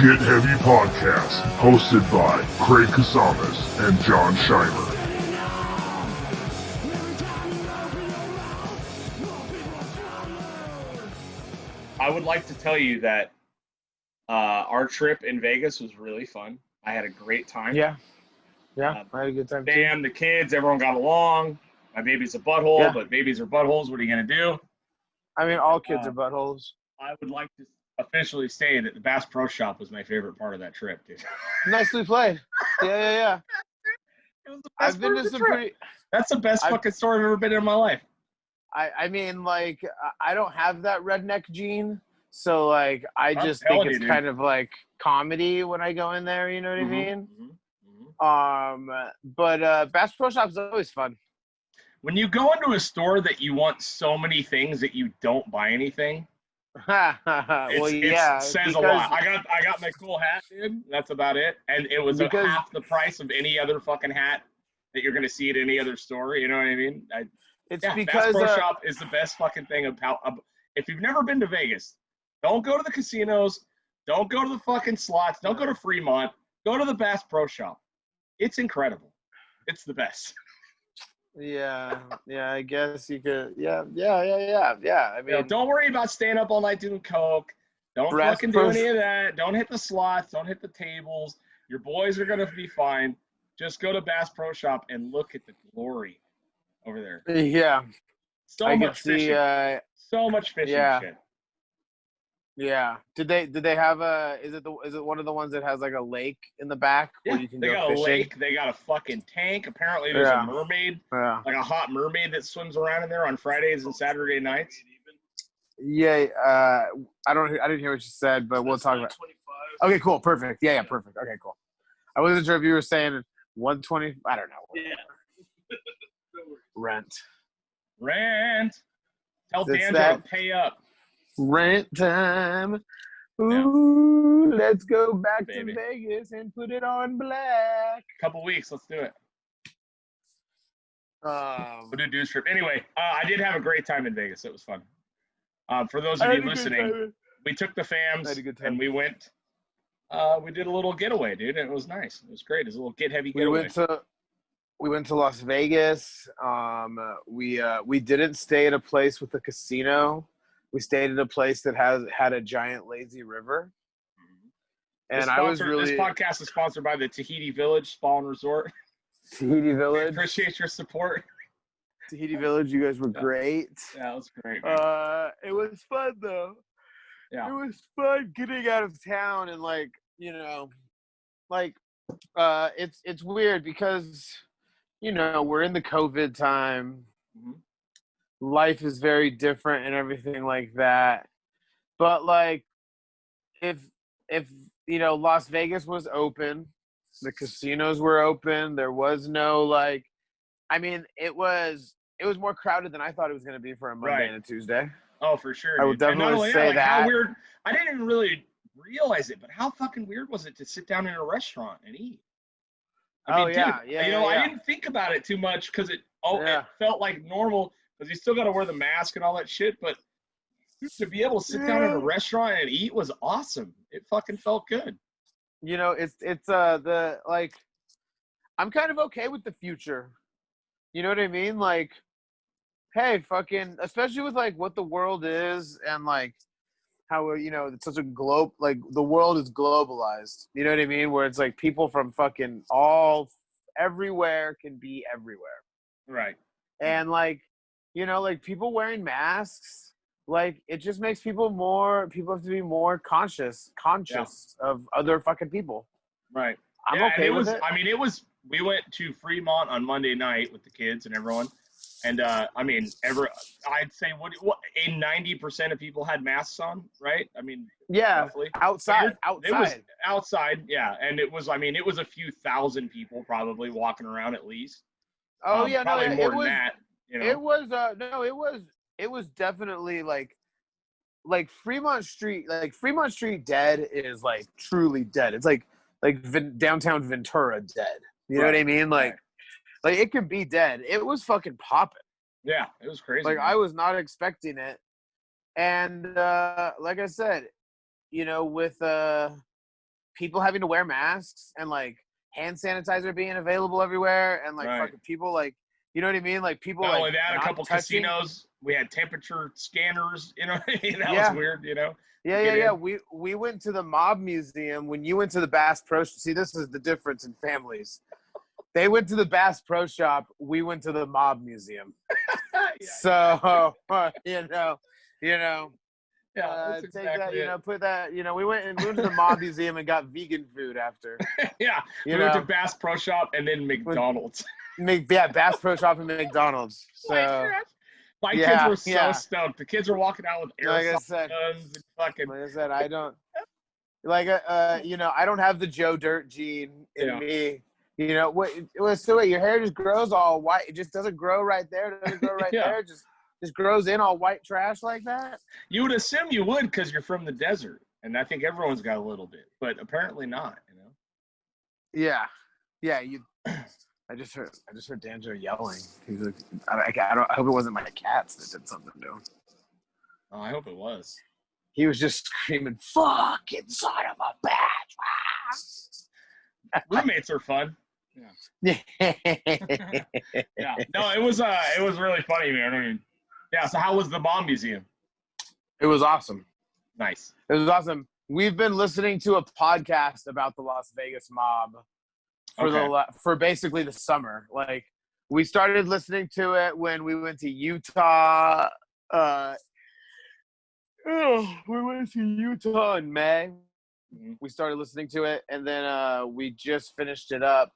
Get Heavy Podcast, hosted by Craig Casamas and John Scheimer. I would like to tell you that our trip in Vegas was really fun. I had a great time. Yeah, I had a good time too. Bam, the kids, everyone got along. My baby's a butthole, but babies are buttholes. What are you going to do? I mean, all kids are buttholes. I would like to officially say that the Bass Pro Shop was my favorite part of that trip, dude. Nicely played. Yeah. It was the best I've been part of to the some trip. pretty. That's the best fucking store I've ever been in my life. I mean, like, I don't have that redneck gene, so like, I I'm just think telling it's you, dude. kind of like comedy when I go in there. You know what I mean? But Bass Pro Shop's always fun. When you go into a store that you want so many things that you don't buy anything, it says a lot. I got my cool hat, dude. That's about it. And it was half the price of any other fucking hat that you're going to see at any other store. You know what I mean? Because Bass Pro Shop is the best fucking thing about. If you've never been to Vegas, don't go to the casinos. Don't go to the fucking slots. Don't go to Fremont. Go to the Bass Pro Shop. It's incredible. It's the best. Yeah. I guess you could. Yeah. I mean, don't worry about staying up all night doing coke. Don't fucking do any of that. Don't hit the slots. Don't hit the tables. Your boys are gonna be fine. Just go to Bass Pro Shop and look at the glory over there. Yeah. So much fishing. So much fishing shit. Yeah. Did they have is it one of the ones that has like a lake in the back where you can go fishing? They got a lake, they got a fuking tank. Apparently there's a mermaid. Yeah. Like a hot mermaid that swims around in there on Fridays and Saturday nights. Yeah, I didn't hear what you said, but we'll talk about it. Okay, cool, perfect. Yeah, perfect. Okay, cool. I wasn't sure if you were saying 120. I don't know. Yeah. Rent. Tell D'Angelo to pay up. Rent time. Ooh, let's go back to Baby. Vegas and put it on black. Couple weeks, let's do it. We'll do Deuce Trip. Anyway, I did have a great time in Vegas. It was fun. For those of you listening, we took the fams and we went. We did a little getaway, dude, and it was nice. It was great. It was a little get heavy getaway. We went to Las Vegas. We didn't stay at a place with a casino. We stayed at a place that had a giant lazy river. And this podcast is sponsored by the Tahiti Village Spa and Resort. Tahiti Village. We appreciate your support. Tahiti Village, you guys were great. Yeah, it was great. It was fun though. Yeah. It was fun getting out of town and it's weird because we're in the COVID time. Mm-hmm. Life is very different and everything like that. But like if Las Vegas was open, the casinos were open, there was no it was more crowded than I thought it was going to be for a Monday and a Tuesday. Oh, for sure. I would definitely say that. How weird. I didn't even really realize it, but how fucking weird was it to sit down in a restaurant and eat? I didn't think about it too much because it felt like normal because you still got to wear the mask and all that shit. But to be able to sit down in a restaurant and eat was awesome. It fucking felt good. I'm kind of okay with the future. You know what I mean? Like, hey, fucking, especially with like what the world is and like how it's such a globe. Like the world is globalized. You know what I mean? Where it's like people from fucking everywhere can be everywhere. Right. And like, people wearing masks, like it just makes people have to be more conscious of other fucking people. Right. I'm okay with it. I mean, we went to Fremont on Monday night with the kids and everyone. And I'd say what 90% of people had masks on, right? I mean, roughly. outside. It was outside, yeah. And it was a few thousand people probably walking around at least. Oh yeah, probably more than that. It was definitely like Fremont Street. Like Fremont Street dead is like truly dead. It's like downtown Ventura dead. You know what I mean? Like it could be dead. It was fucking popping. Yeah, it was crazy. Like I was not expecting it. And like I said, with people having to wear masks and like hand sanitizer being available everywhere and like fucking people like, you know what I mean? Like people not like only that, a couple touching. casinos, we had temperature scanners, you know what I mean? That was weird, you know? Yeah. We went to the Mob Museum. When you went to the Bass Pro, see, this is the difference in families. They went to the Bass Pro Shop. We went to the Mob Museum. So, you know. Yeah, take that, put that, we went to the Mob Museum and got vegan food after. Yeah, we went to Bass Pro Shop and then McDonald's. Bass Pro Shop and McDonald's. So, my kids were so stoked. The kids were walking out with airsoft guns and fucking. Like I said, I don't I don't have the Joe Dirt gene in me. You know what? So your hair just grows all white. It just doesn't grow right there. It doesn't grow right there. Just grows in all white trash like that. You would assume you would because you're from the desert, and I think everyone's got a little bit, but apparently not. Yeah. I just heard Danjo yelling. He's like, I hope it wasn't my cats that did something to him. Oh, I hope it was. He was just screaming, "Fucking son of a bitch!" Roommates are fun. Yeah. Yeah. No, it was really funny, man. I mean, yeah. So how was the Mob Museum? It was awesome. Nice. It was awesome. We've been listening to a podcast about the Las Vegas mob for basically the summer. Like we started listening to it when we went to Utah. We went to Utah in May. Mm-hmm. We started listening to it, and then we just finished it up.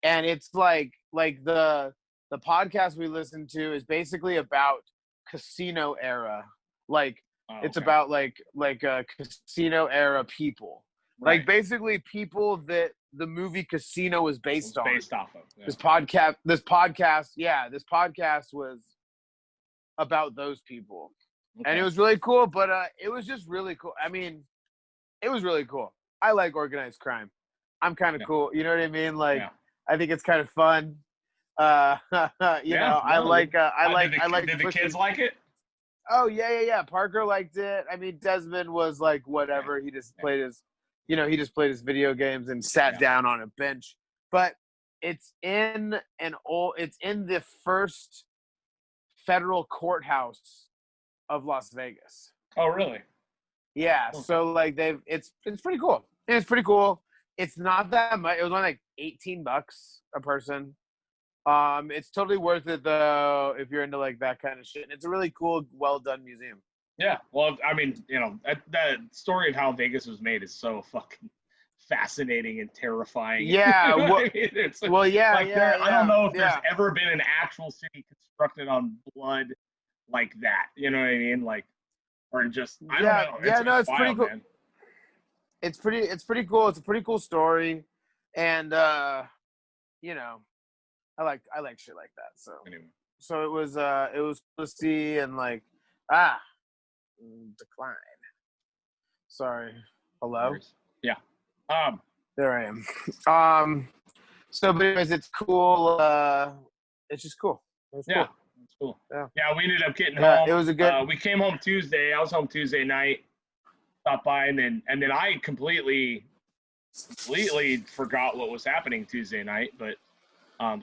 And it's like the podcast we listened to is basically about casino era. Like it's about like casino era people. Right. Like basically people that the movie Casino was based off of. Yeah. This podcast was about those people. Okay. And it was really cool, but it was just really cool. I mean, it was really cool. I like organized crime. I'm kind of cool. You know what I mean? Like, I think it's kind of fun. I like. Did the kids like it? Oh yeah. Parker liked it. I mean, Desmond was like whatever. He just played his, he just played his video games and sat down on a bench. But it's in the first federal courthouse of Las Vegas. Oh, really? Yeah. So like it's pretty cool. It's pretty cool. It's not that much. It was only like $18 a person. It's totally worth it though if you're into like that kind of shit. And it's a really cool, well done museum. Yeah. Well, I mean, that story of how Vegas was made is so fucking fascinating and terrifying. Yeah. I don't know if there's ever been an actual city constructed on blood like that. You know what I mean? Like, or just I don't know. It's pretty cool. Man. It's pretty cool. It's a pretty cool story, and I like shit like that. So so it was cool to see and like decline. Sorry. Hello. Yeah. There I am. So, but anyways, it's cool. It's just cool. It's cool. Yeah, we ended up getting home. It was a good. We came home Tuesday. I was home Tuesday night. Stopped by and then I completely forgot what was happening Tuesday night. But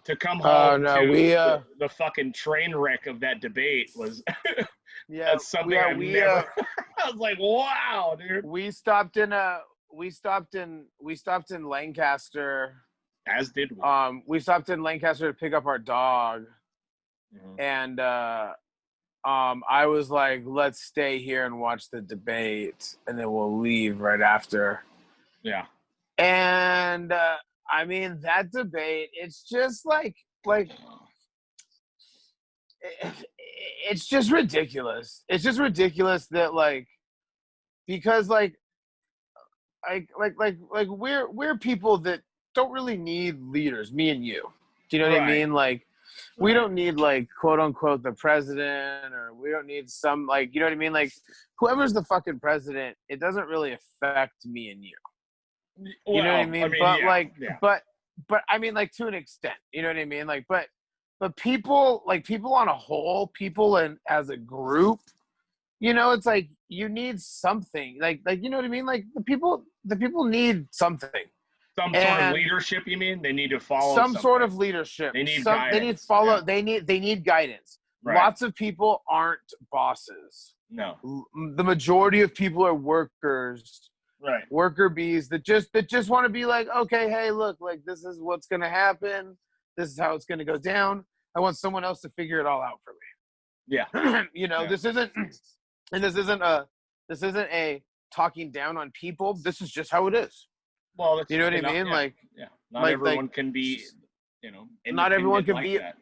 to come home to the fucking train wreck of that debate was that's something I never. I was like, wow, dude. We stopped in Lancaster. As did we. We stopped in Lancaster to pick up our dog. Mm-hmm. And I was like, let's stay here and watch the debate, and then we'll leave right after. Yeah. And I mean, that debate, it's just like it's just ridiculous. It's just ridiculous that because we're people that don't really need leaders, me and you. Do you know what I mean? Like, we don't need quote unquote the president, or we don't need some you know what I mean? Like, whoever's the fucking president, it doesn't really affect me and you. You know what I mean? But I mean, to an extent, you know what I mean? Like, but people on a whole, people as a group, it's like, you need something. Like you know what I mean? Like the people need something. Some sort of leadership, you mean? They need to follow some sort of leadership. They need guidance. They need follow. Yeah. They need guidance. Right. Lots of people aren't bosses. No. The majority of people are workers. Right. Worker bees that just want to be like, okay, hey, look, like this is what's gonna happen. This is how it's gonna go down. I want someone else to figure it all out for me. Yeah. You know, this isn't a talking down on people. This is just how it is. Well, you know what I mean? Yeah. Like, not everyone can be, you know, not everyone can be that.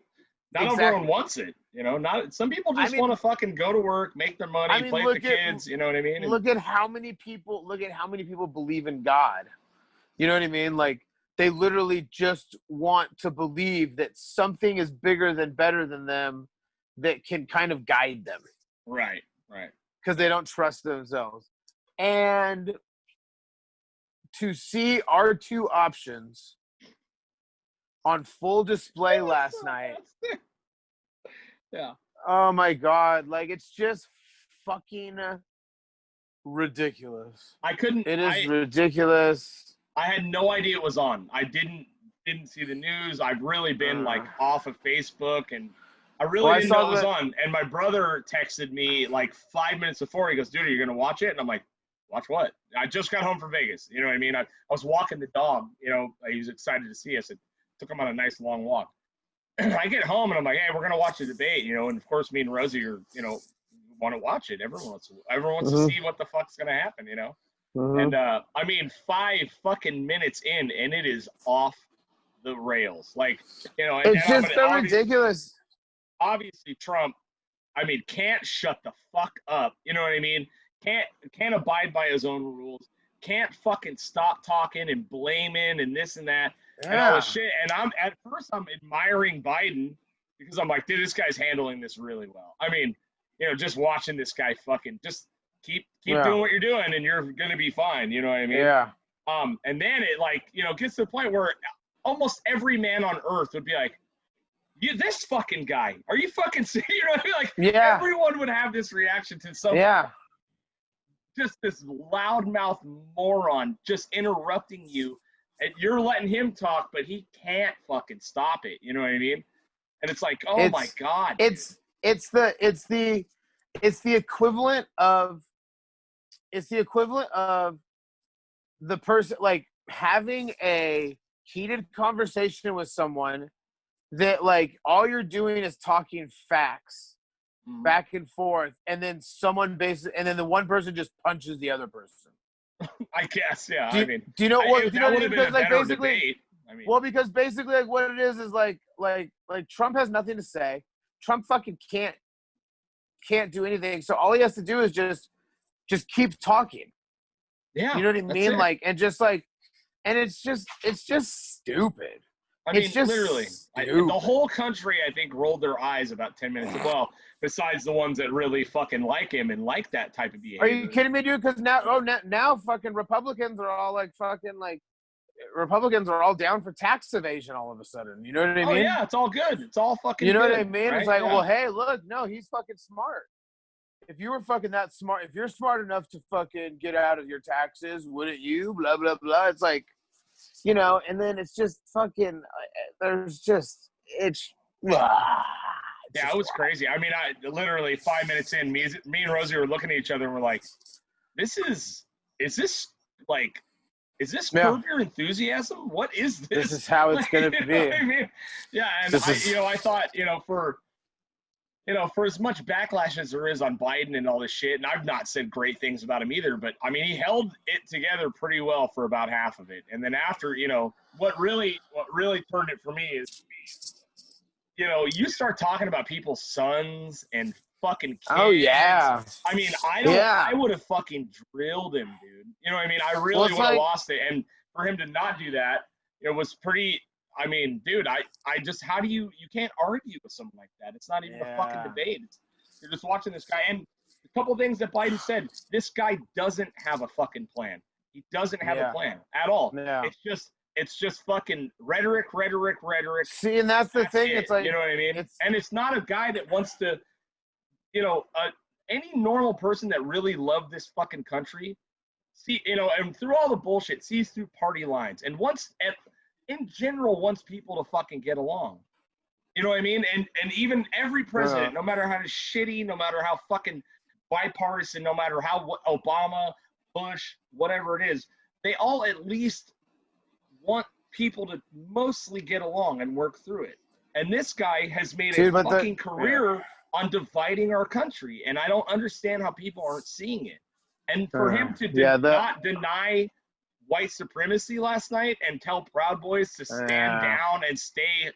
Not everyone wants it, you know. Not some people just want to fucking go to work, make their money, play with the kids. You know what I mean? Look at how many people believe in God. You know what I mean? Like they literally just want to believe that something is bigger than, better than them, that can kind of guide them. Right. Right. Because they don't trust themselves. And to see our two options on full display last night. Yeah. Oh my God. Like it's just fucking ridiculous. It is ridiculous. I had no idea it was on. I didn't see the news. I've really been like off of Facebook, and I really didn't know it was on. And my brother texted me like 5 minutes before. He goes, dude, are you going to watch it? And I'm like, watch what? I just got home from Vegas. You know what I mean? I was walking the dog. You know, he was excited to see us. It took him on a nice long walk. I get home and I'm like, hey, we're going to watch the debate. You know, and of course, me and Rosie are, you know, want to watch it. Everyone wants to see what the fuck's going to happen, you know? And I mean, 5 fucking minutes in, and it is off the rails. Like, you know, it's just so ridiculous. Obviously, Trump, I mean, can't shut the fuck up. You know what I mean? Can't abide by his own rules. Can't fucking stop talking and blaming and this and that and all this shit. And I'm admiring Biden because I'm like, dude, this guy's handling this really well. I mean, you know, just watching this guy fucking just keep doing what you're doing and you're gonna be fine. You know what I mean? Yeah. And then it like, you know, gets to the point where almost every man on earth would be like, this fucking guy, are you fucking serious? You know what I mean? Like, everyone would have this reaction to something. Yeah. Just this loudmouth moron just interrupting you, and you're letting him talk, but he can't fucking stop it. You know what I mean? And it's like, oh my God. It's the equivalent of the person like having a heated conversation with someone that like all you're doing is talking facts back and forth, and then the one person just punches the other person. I guess, yeah. Do you know what? Because like basically, debate. I mean, well, because basically, like what it is like Trump has nothing to say. Trump fucking can't do anything. So all he has to do is just keep talking. Yeah, you know what I mean? Like, and just like, and it's just stupid. I mean, literally, the whole country, I think, rolled their eyes about 10 minutes. Well, besides the ones that really fucking like him and like that type of behavior. Are you kidding me, dude? Because now fucking Republicans are all like fucking like, Republicans are all down for tax evasion all of a sudden. You know what I mean? Oh, yeah, it's all good. It's all fucking You know good, what I mean? Right? It's like, well, hey, look, no, he's fucking smart. If you were fucking that smart, if you're smart enough to fucking get out of your taxes, wouldn't you? Blah, blah, blah. It's like, you know, and then it's just fucking, yeah, it was crazy. I mean, I literally 5 minutes in, me and Rosie were looking at each other and we're like, is this Curb Your Enthusiasm? What is this? This is how it's going to be. I mean? Yeah, and I thought, for as much backlash as there is on Biden and all this shit, and I've not said great things about him either, but I mean, he held it together pretty well for about half of it. And then after, what really turned it for me is, you start talking about people's sons and fucking kids. Oh, yeah. I mean, I would have fucking drilled him, dude. You know what I mean? I really would have lost it. And for him to not do that, it was pretty, I mean, dude, I just, how do you can't argue with someone like that. It's not even a fucking debate. You're just watching this guy. And a couple of things that Biden said, this guy doesn't have a fucking plan. He doesn't have a plan at all. Yeah. It's just fucking rhetoric. See, and that's the thing. It's like, you know what I mean? And it's not a guy that wants to, any normal person that really loved this fucking country, and through all the bullshit, sees through party lines, and in general, wants people to fucking get along. You know what I mean? And even every president, no matter how shitty, no matter how fucking bipartisan, no matter how Obama, Bush, whatever it is, they all at least want people to mostly get along and work through it. And this guy has made a fucking career on dividing our country, and I don't understand how people aren't seeing it. And for him to not deny white supremacy last night and tell Proud Boys to stand down and stay,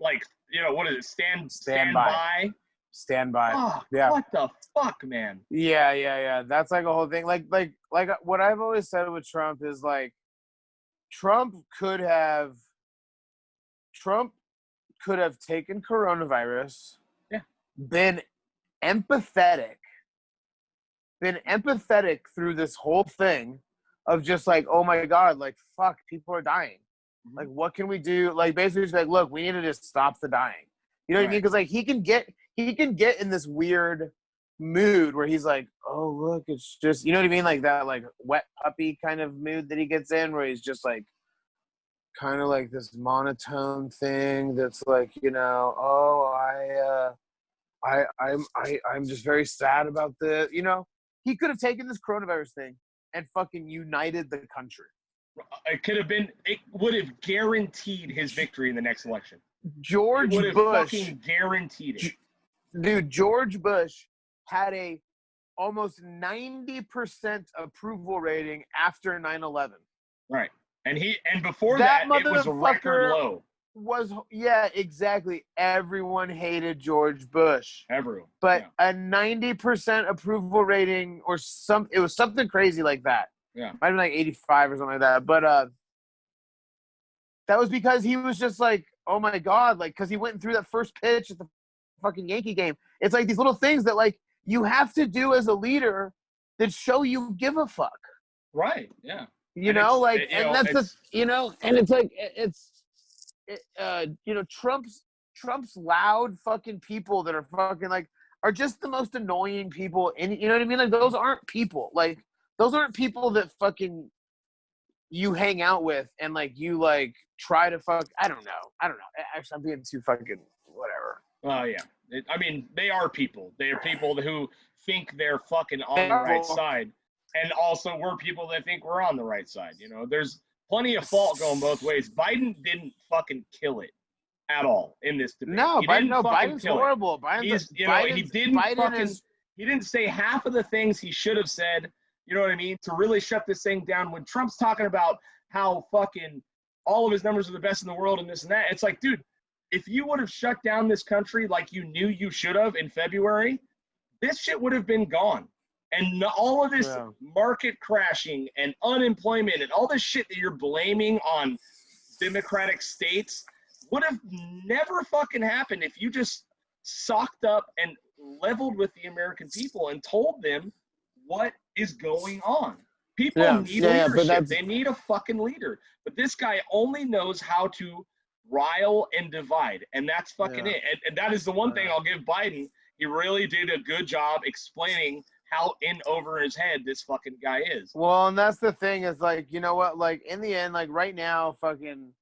like, what is it? Stand by. Stand by. Oh, yeah. What the fuck, man? Yeah. That's like a whole thing. Like what I've always said with Trump is like, Trump could have taken coronavirus, been empathetic through this whole thing of just like, oh my God, like, fuck, people are dying. Mm-hmm. Like, what can we do? Like, basically just like, look, we need to just stop the dying. You know what I mean? Because like he can get in this weird mood where he's like, oh, look, it's just, you know what I mean? Like that, like wet puppy kind of mood that he gets in where he's just like, kind of like this monotone thing that's like, I'm just very sad about this. He could have taken this coronavirus thing and fucking united the country. It would have guaranteed his victory in the next election. George Bush fucking guaranteed it. Dude, George Bush had a almost 90% approval rating after 9/11. Right. And before that it was a record low. Exactly. Everyone hated George Bush. Everyone. But a 90% approval rating it was something crazy like that. Yeah. Might have been like 85 or something like that. But that was because he was just like, oh my God, like, because he went through that first pitch at the fucking Yankee game. It's like these little things that like you have to do as a leader that show you give a fuck. Right. Yeah. And it's like Trump's loud fucking people that are fucking like are just the most annoying people. And you know what I mean? Like those aren't people. Like those aren't people that fucking you hang out with and like you like try to fuck. I don't know. Actually, I'm being too fucking whatever. Well, yeah. They are people. They are people who think they're fucking on the right side. And also we're people that think we're on the right side. There's plenty of fault going both ways. Biden didn't fucking kill it at all in this debate. No, Biden's horrible. He didn't say half of the things he should have said, you know what I mean, to really shut this thing down. When Trump's talking about how fucking all of his numbers are the best in the world and this and that, it's like, dude, if you would have shut down this country like you knew you should have in February, this shit would have been gone. And all of this market crashing and unemployment and all this shit that you're blaming on Democratic states would have never fucking happened if you just socked up and leveled with the American people and told them what is going on. People need leadership. They need a fucking leader. But this guy only knows how to rile and divide, and that's fucking it. And that is the one thing I'll give Biden. He really did a good job explaining how in over his head this fucking guy is. Well, and that's the thing is like, you know what? Like in the end, like right now, fucking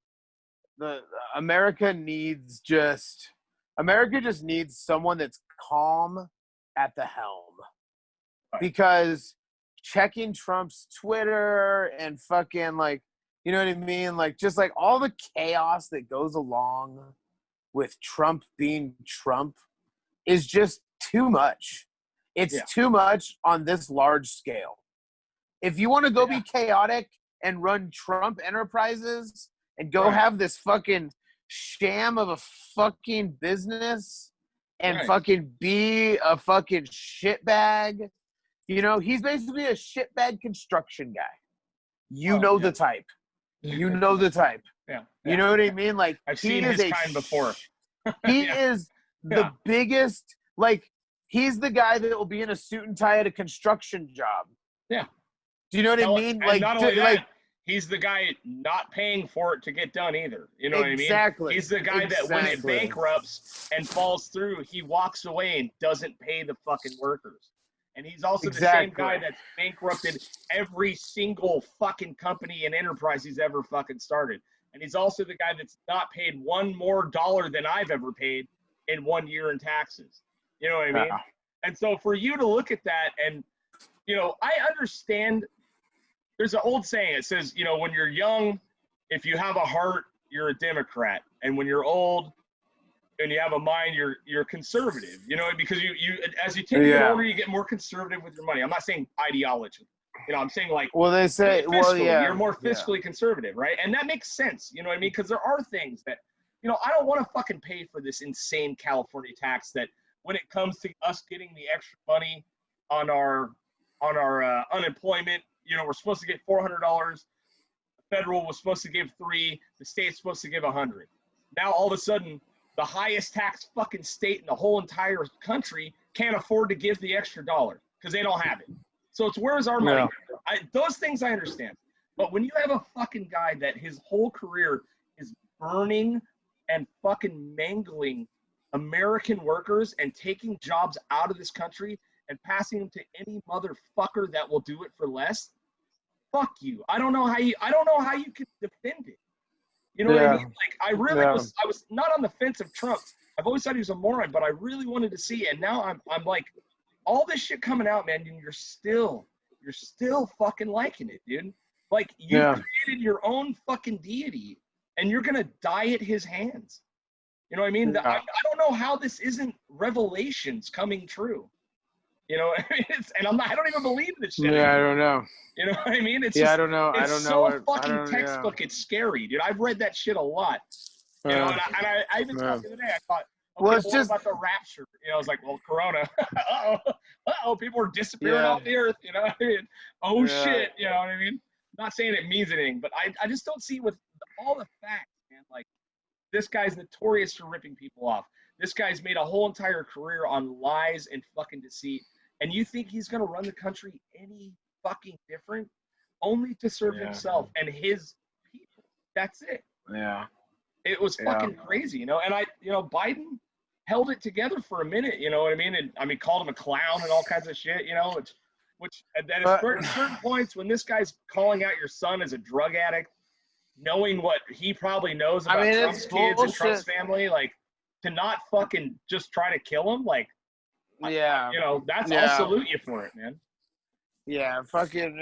America just needs someone that's calm at the helm. Right. Because checking Trump's Twitter and fucking like, you know what I mean? Like just like all the chaos that goes along with Trump being Trump is just too much. It's too much on this large scale. If you want to go be chaotic and run Trump Enterprises and go have this fucking sham of a fucking business and fucking be a fucking shitbag, he's basically a shitbag construction guy. You know the type. You know the type. Yeah. You know what I mean? Like I've seen his kind before. He is the biggest, like, he's the guy that will be in a suit and tie at a construction job. Yeah. Do you know what I mean? Like, not only that, he's the guy not paying for it to get done either. You know what I mean? Exactly. He's the guy that when it bankrupts and falls through, he walks away and doesn't pay the fucking workers. And he's also the same guy that's bankrupted every single fucking company and enterprise he's ever fucking started. And he's also the guy that's not paid one more dollar than I've ever paid in 1 year in taxes. You know what I mean? Yeah. And so for you to look at that and, you know, I understand there's an old saying. It says, you know, when you're young, if you have a heart, you're a Democrat. And when you're old and you have a mind, you're conservative, you know, because you as you tend to get older, you get more conservative with your money. I'm not saying ideology. You know, I'm saying like, well, they say, you're more fiscally conservative, right? And that makes sense. You know what I mean? Because there are things that, you know, I don't want to fucking pay for this insane California tax that when it comes to us getting the extra money on our unemployment, you know, we're supposed to get $400. The federal was supposed to give $3. The state's supposed to give $100. Now all of a sudden, the highest tax fucking state in the whole entire country can't afford to give the extra dollar because they don't have it. So it's where's our money? Those things I understand. But when you have a fucking guy that his whole career is burning and fucking mangling American workers and taking jobs out of this country and passing them to any motherfucker that will do it for less, fuck you. I don't know how you can defend it. You know what I mean? Like I was not on the fence of Trump. I've always thought he was a moron, but I really wanted to see it. And now I'm like, all this shit coming out, man, and you're still fucking liking it, dude. Like you created your own fucking deity and you're gonna die at his hands. You know what I mean? I don't know how this isn't revelations coming true. You know, and I don't even believe this shit. Yeah, I don't know. You know what I mean? It's I don't know. It's I don't know. So fucking textbook. It's scary, dude. I've read that shit a lot. You know, and I even thought the other day, I thought, okay, well, it's just about the rapture. You know, I was like, well, Corona. Uh-oh, people are disappearing off the earth. You know what I mean? Oh shit. You know what I mean? Not saying it means anything, but I just don't see with all the facts, man. Like this guy's notorious for ripping people off. This guy's made a whole entire career on lies and fucking deceit. And you think he's gonna run the country any fucking different? Only to serve himself and his people. That's it. Yeah. It was fucking crazy, you know. And Biden held it together for a minute, you know what I mean? And I mean, called him a clown and all kinds of shit, you know. Which at certain points, when this guy's calling out your son as a drug addict, knowing what he probably knows about Trump's kids and Trump's family, like to not fucking just try to kill him, like, you know, I'll salute you for it, man. Yeah, fucking,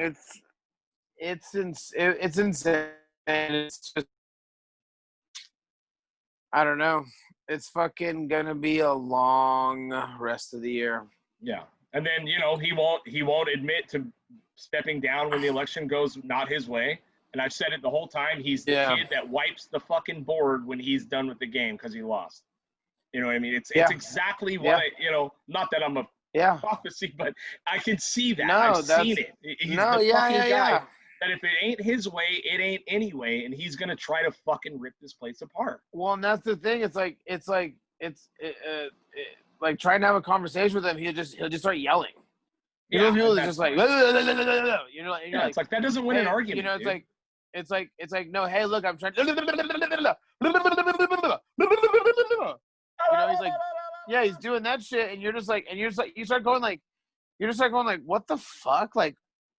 it's insane. It's just, I don't know. It's fucking gonna be a long rest of the year. Yeah, and then you know he won't admit to stepping down when the election goes not his way. And I've said it the whole time. He's the kid that wipes the fucking board when he's done with the game because he lost. You know what I mean? It's exactly what you know. Not that I'm a prophecy, but I can see that. I've seen it. He's the fucking guy that if it ain't his way, it ain't anyway, and he's gonna try to fucking rip this place apart. Well, and that's the thing. It's like trying to have a conversation with him. He'll just start yelling. You know, people are just like, you know, it's like that doesn't win an argument. You know, it's like, no, hey, look, I'm trying. You know, he's like, yeah, he's doing that shit, and you start going like, what the fuck, like.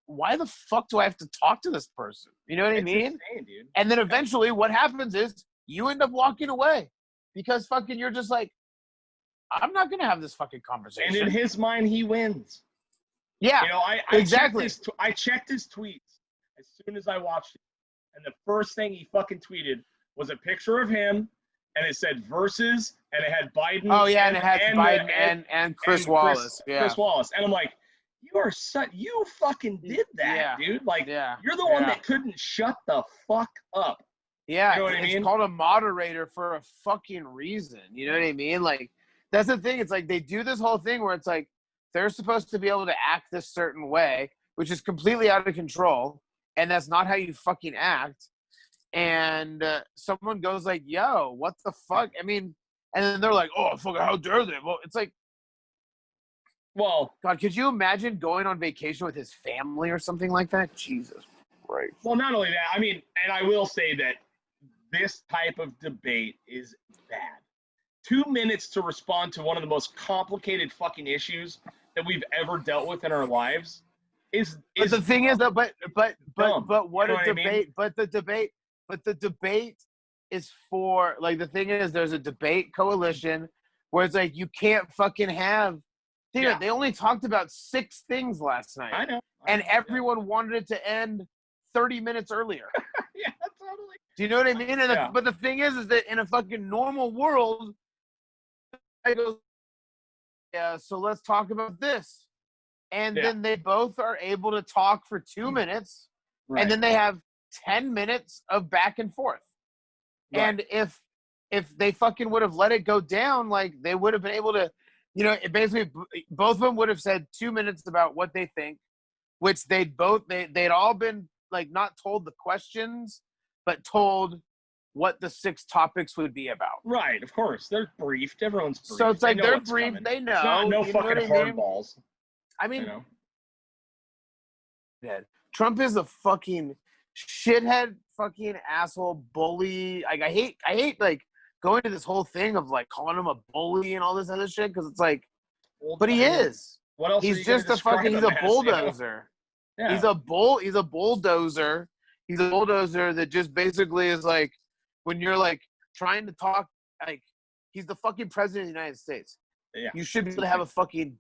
Why the fuck do I have to talk to this person? You know what I mean? Insane, dude. And then eventually what happens is you end up walking away because fucking you're just like, I'm not going to have this fucking conversation. And in his mind, he wins. Yeah, you know, I checked his tweets as soon as I watched it. And the first thing he fucking tweeted was a picture of him and it said versus and it had Biden. Oh, yeah, and it had Biden and Chris Wallace. Chris Wallace. And I'm like, you fucking did that, dude. Like, you're the one that couldn't shut the fuck up. Yeah, you know what I mean? It's called a moderator for a fucking reason. You know what I mean? Like, that's the thing. It's like they do this whole thing where it's like they're supposed to be able to act this certain way, which is completely out of control, and that's not how you fucking act. And someone goes like, yo, what the fuck? I mean, and then they're like, oh, fucking, how dare they? Well, it's like, well, God, could you imagine going on vacation with his family or something like that? Jesus Christ. Well, not only that, I mean, and I will say that this type of debate is bad. 2 minutes to respond to one of the most complicated fucking issues that we've ever dealt with in our lives is but the thing is, though, but what you know a debate, I mean? but the debate is for, like, the thing is, there's a debate coalition where it's like, you can't fucking have, they only talked about 6 things last night. I know. And everyone wanted it to end 30 minutes earlier. Yeah, totally. Do you know what I mean? And but the thing is that in a fucking normal world, I go, yeah, so let's talk about this. And then they both are able to talk for 2 minutes, and then they have 10 minutes of back and forth. Right. And if they fucking would have let it go down, like, they would have been able to, you know, it basically both of them would have said 2 minutes about what they think, which they'd all been, like, not told the questions, but told what the 6 topics would be about. Right, of course. They're briefed. Everyone's briefed. So it's like they're briefed. Coming. They know. It's not no fucking hardballs. I mean, Trump is a fucking shithead, fucking asshole, bully. Like, I hate like going to this whole thing of, like, calling him a bully and all this other shit, because it's like, but he is. What else? He's just a fucking. He's a bulldozer. You know? Yeah. He's a bulldozer. He's a bulldozer that just basically is like, when you're, like, trying to talk, like, he's the fucking president of the United States. Yeah. You should be able to have a fucking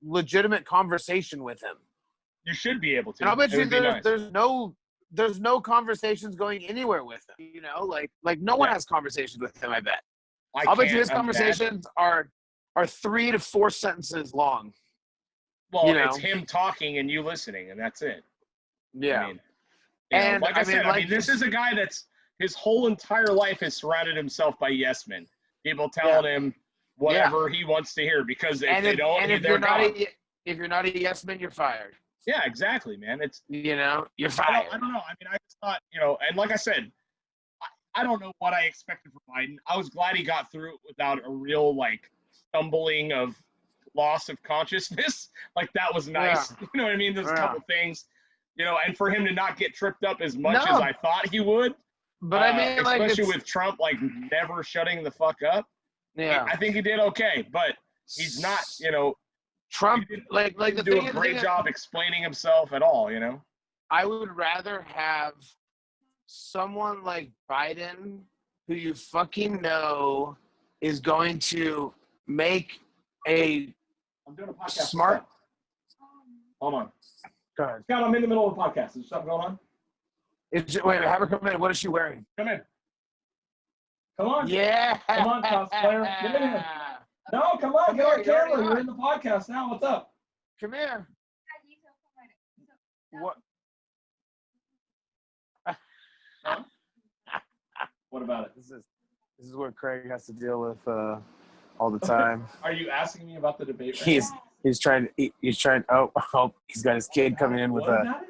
legitimate conversation with him. You should be able to. And I'll bet you there's no conversations going anywhere with him. You know, like no one has conversations with him, I bet. I'll bet you his conversations are 3 to 4 sentences long. Well, you know? It's him talking and you listening, and that's it. Yeah. I mean, and like I said, this is a guy that's his whole entire life has surrounded himself by yes men. People telling him whatever he wants to hear, because if they don't, and if you're not a yes man, you're fired. Yeah, exactly, man. It's, you know, you're fired. I don't know. I mean, I just thought, you know, and like I said, I don't know what I expected from Biden. I was glad he got through it without a real, like, stumbling of loss of consciousness. Like, that was nice. You know what I mean? There's a couple things, you know, and for him to not get tripped up as much as I thought he would. But I mean, especially with Trump, like, never shutting the fuck up. Yeah. I think he did okay, but he's not, you know, Trump, like the do a great job explaining himself at all, you know? I would rather have someone like Biden, who you fucking know is going to make I'm doing a podcast. Smart. Hold on. Go ahead. Scott, I'm in the middle of a podcast. Is there something going on? Wait, have her come in. What is she wearing? Come in. Come on. Yeah. Come on, cosplayer. Get in here. No, come on. Get on camera. You're in the podcast now. What's up? Come here. What? Huh? What about it? This is what Craig has to deal with all the time. Are you asking me about the debate? Right he's trying. Oh, he's got his kid coming in with a.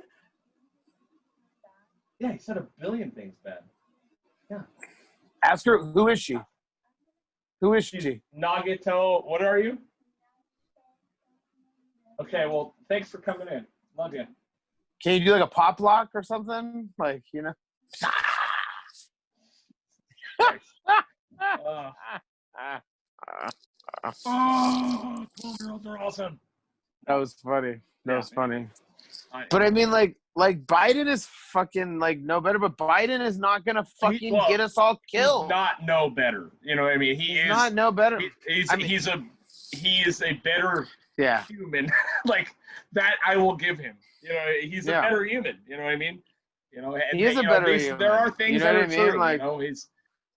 Yeah, he said a billion things bad. Yeah. Ask her, who is she? Who is she? Nagato, what are you? Okay, well, thanks for coming in. Love you. Can you do like a pop lock or something? Like, you know? Oh, 12-year-olds are awesome. That was funny. That was funny. But I mean, like Biden is fucking, like, no better, but Biden is not gonna fucking get us all killed. He's not no better. You know what I mean? He's not no better. He is a better human. Like, that I will give him. You know, he's a better human. You know what I mean? You know, and he is a better human. There are things that are true. Like,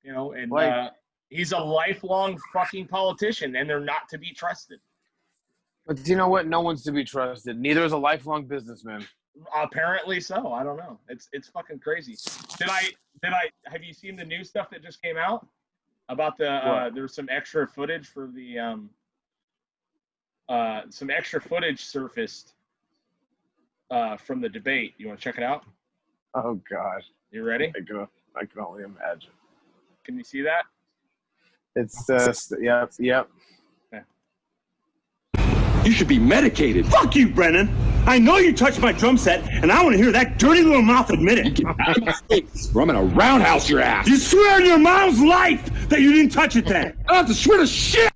you know, and he's a lifelong fucking politician, and they're not to be trusted. But you know what? No one's to be trusted. Neither is a lifelong businessman. Apparently so. I don't know. It's fucking crazy. Did I have you seen the new stuff that just came out about there's some extra footage for the some extra footage surfaced from the debate. You want to check it out? Oh God. You ready? I can only imagine. Can you see that? It's yep. Okay. You should be medicated. Fuck you, Brennan. I know you touched my drum set, and I want to hear that dirty little mouth admit it. Get out of my face, or I'm gonna roundhouse your ass. You swear on your mom's life that you didn't touch it then. I don't have to swear to shit.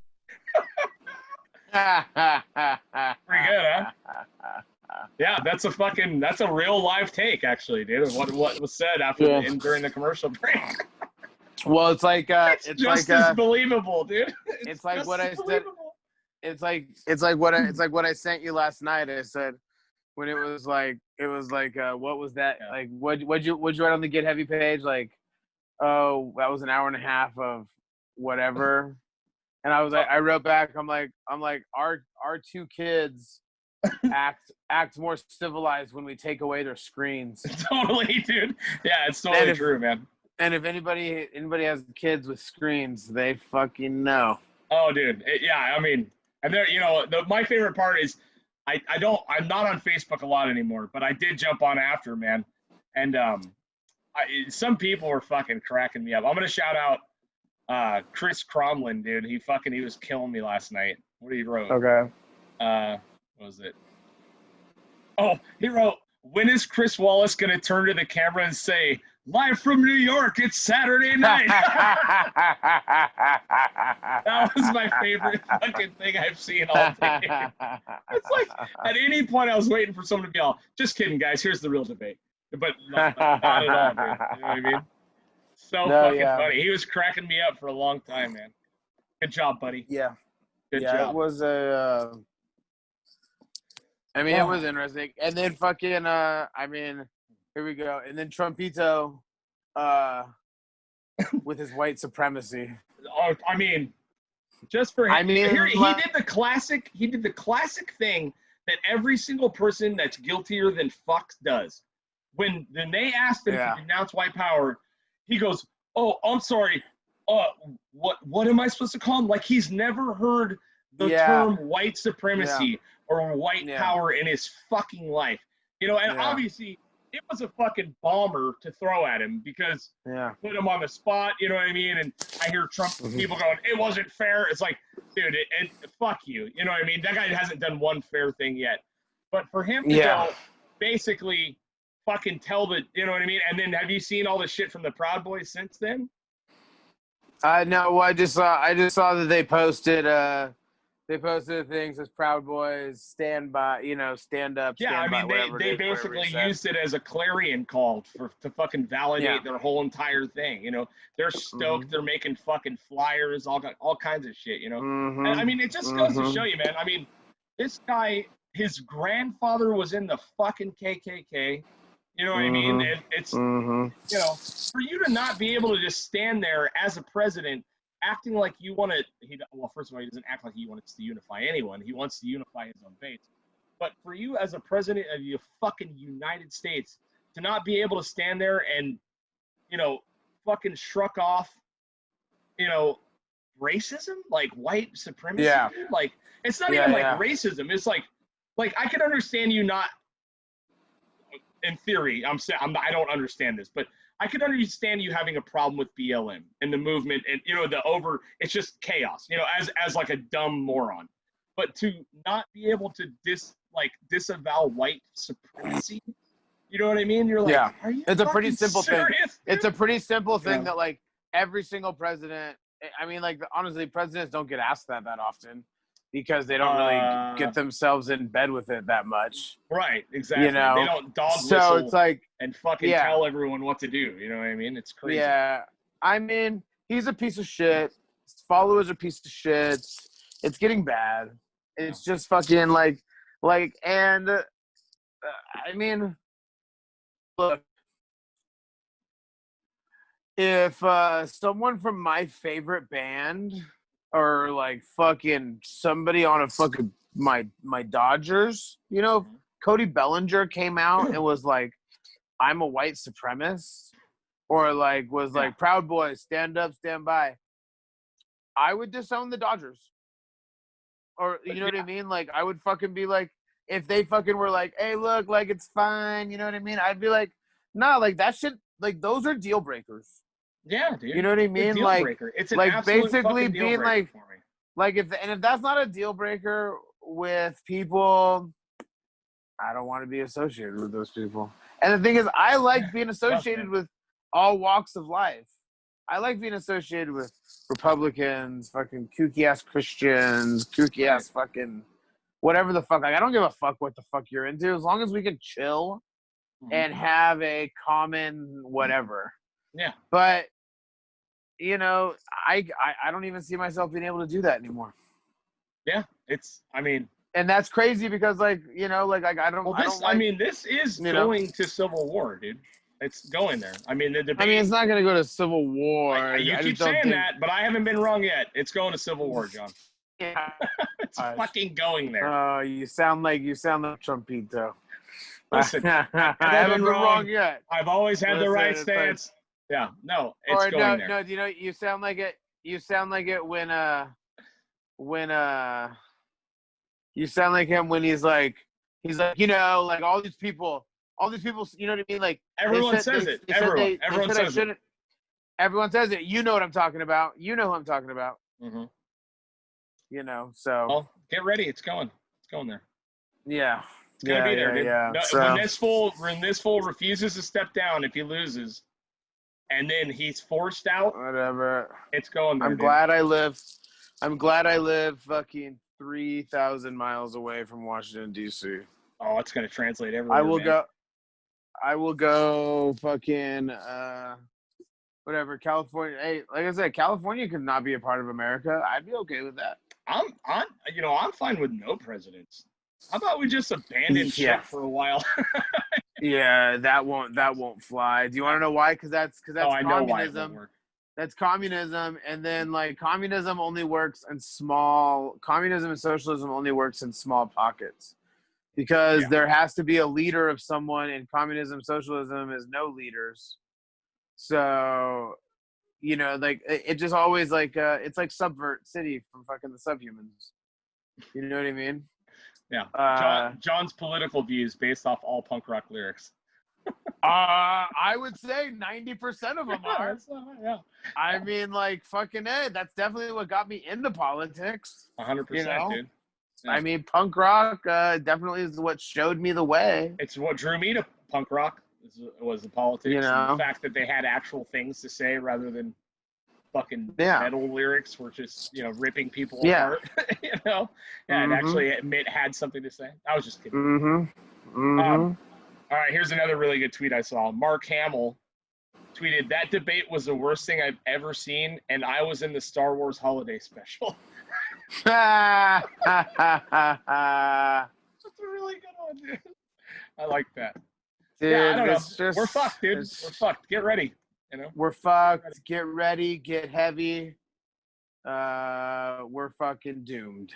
Yeah, that's a real live take, actually, dude. What was said after during the commercial break. Well, it's like it's just as believable, dude. It's like what I said. It's like what I sent you last night. I said when it was like what was that? Yeah. Like what'd you write on the Get Heavy page? Like, oh, that was an hour and a half of whatever. And I was like, I wrote back, I'm like our two kids act more civilized when we take away their screens. Totally, dude. Yeah, it's totally true, man. And if anybody has kids with screens, they fucking know. Oh, dude. I mean, and there, my favorite part is I'm not on Facebook a lot anymore, but I did jump on after, man. And some people were fucking cracking me up. I'm gonna shout out Chris Cromlin, dude. He was killing me last night. What did he wrote? Okay. What was it? Oh, he wrote, when is Chris Wallace gonna turn to the camera and say, live from New York, it's Saturday night? That was my favorite fucking thing I've seen all day. It's like, at any point I was waiting for someone to be all, just kidding, guys, here's the real debate. But not at all, dude. You know what I mean? So fucking funny. He was cracking me up for a long time, man. Good job, buddy. Yeah. Good job. It was it was interesting. And then fucking, here we go. And then Trumpito, with his white supremacy. Oh, I mean, just for him. He did the classic. He did the classic thing that every single person that's guiltier than fuck does. When they asked him to denounce white power, he goes, "Oh, I'm sorry. What am I supposed to call him?" Like he's never heard the term white supremacy or white power in his fucking life. And obviously it was a fucking bomber to throw at him because put him on the spot, you know what I mean? And I hear Trump people going, it wasn't fair. It's like, dude, fuck you. You know what I mean? That guy hasn't done one fair thing yet. But for him to go basically fucking tell you know what I mean? And then have you seen all the shit from the Proud Boys since then? No, I just saw that they posted things as Proud Boys, stand by, stand up. Yeah, I mean, they basically used it as a clarion call to fucking validate their whole entire thing. They're stoked. They're making fucking flyers, all kinds of shit. And I mean, it just goes to show you, man. I mean, this guy, his grandfather was in the fucking KKK. You know what I mean? It's for you to not be able to just stand there as a president acting like you want to, well, first of all, he doesn't act like he wants to unify anyone. He wants to unify his own base. But for you as a president of the fucking United States to not be able to stand there and, fucking shrug off, racism, like white supremacy. Yeah. Like, it's not even like racism. It's like I can understand you not, in theory, I don't understand this, but I could understand you having a problem with BLM and the movement and, it's just chaos, as like a dumb moron. But to not be able to disavow white supremacy, you know what I mean? You're like, are you it's a pretty simple serious, thing. Dude? It's a pretty simple thing that like every single president, I mean, like honestly, presidents don't get asked that often because they don't really get themselves in bed with it that much. Right, exactly. They don't dog whistle so it's like, and fucking tell everyone what to do. You know what I mean? It's crazy. Yeah. I mean, he's a piece of shit. His followers are a piece of shit. It's getting bad. It's just fucking and I mean, look, if someone from my favorite band or like fucking somebody on a fucking my Dodgers, Cody Bellinger came out and was like, I'm a white supremacist, or like was like Proud Boys, stand up, stand by, I would disown the Dodgers. Or you know what I mean? Like I would fucking be like, if they fucking were like, hey, look, like it's fine, you know what I mean? I'd be like, nah, like that shit, like those are deal breakers. Yeah, dude. You know what I mean? Like, it's an basically being like, if that's not a deal breaker with people, I don't want to be associated with those people. And the thing is, I like being associated with all walks of life. I like being associated with Republicans, fucking kooky ass Christians, kooky ass fucking whatever the fuck. Like, I don't give a fuck what the fuck you're into, as long as we can chill and have a common whatever. Yeah. But you know, I don't even see myself being able to do that anymore. Yeah, and that's crazy because, like, you know, like I don't. Well, this is going to civil war, dude. It's going there. I mean, the debate. I mean, it's not going to go to civil war. You keep saying that, but I haven't been wrong yet. It's going to civil war, John. Yeah. It's fucking going there. You sound like Trumpito. Listen, I haven't been wrong yet. I've always had the right stance. Yeah, no, it's going there. No, you know, you sound like it. You sound like it when you sound like him when he's like, you know, like all these people, you know what I mean? Like everyone says it. Everyone says it. Everyone says it. You know what I'm talking about. You know who I'm talking about. Mm-hmm. You know, so. Well, get ready. It's going. It's going there. Yeah. It's gonna be there, dude. Yeah. No, so, when this fool refuses to step down if he loses, and then he's forced out. Whatever. It's going there. I'm glad I live fucking 3,000 miles away from Washington D.C. Oh, it's gonna translate everywhere. I will go fucking whatever, California. Hey, like I said, California could not be a part of America. I'd be okay with that. I'm fine with no presidents. How about we just abandon shit for a while? Yeah, that won't fly. Do you want to know why? Because that's communism. I know why it won't work. That's communism, and then like communism only works in small. Communism and socialism only works in small pockets, because there has to be a leader of someone. And communism, socialism is no leaders. So, you know, like it just always like it's like Subvert City from fucking the Subhumans. You know what I mean? Yeah. John's political views based off all punk rock lyrics. I would say 90% of them are. Yeah. I mean, like, fucking A, that's definitely what got me into politics. 100%, you know? dude. Yeah. I mean, punk rock definitely is what showed me the way. It's what drew me to punk rock was the politics. You know? And the fact that they had actual things to say rather than fucking metal lyrics were just, you know, ripping people apart. You know? And actually admit had something to say. I was just kidding. All right, here's another really good tweet I saw. Mark Hamill tweeted, "That debate was the worst thing I've ever seen, and I was in the Star Wars holiday special." That's a really good one, dude. I like that. Dude, yeah, I don't know. We're fucked, dude. We're fucked. Get ready. You know? We're fucked. Get ready. Get heavy. We're fucking doomed.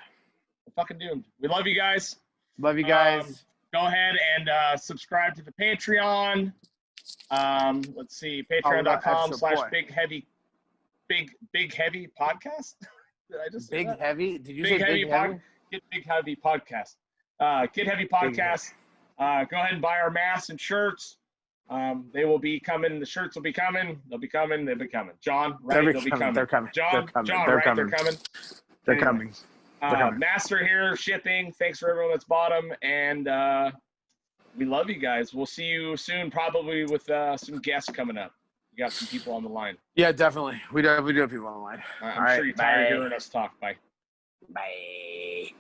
We're fucking doomed. We love you guys. Love you guys. Go ahead and subscribe to the Patreon. Let's see, patreon.com/big heavy podcast. Did I just say that? Heavy? Did you say big heavy? Get Big Heavy Podcast. Get Heavy Podcast. Go ahead and buy our masks and shirts. They will be coming. The shirts will be coming. They'll be coming. They'll be coming. John, right? They'll be coming. They're coming. John, They're right? coming. They're coming. They're coming. Master here, shipping. Thanks for everyone that's bought them, and we love you guys. We'll see you soon, probably with some guests coming up. We got some people on the line. Yeah, definitely. We do have people on the line. I'm sure you're tired of hearing us talk. Bye. Bye.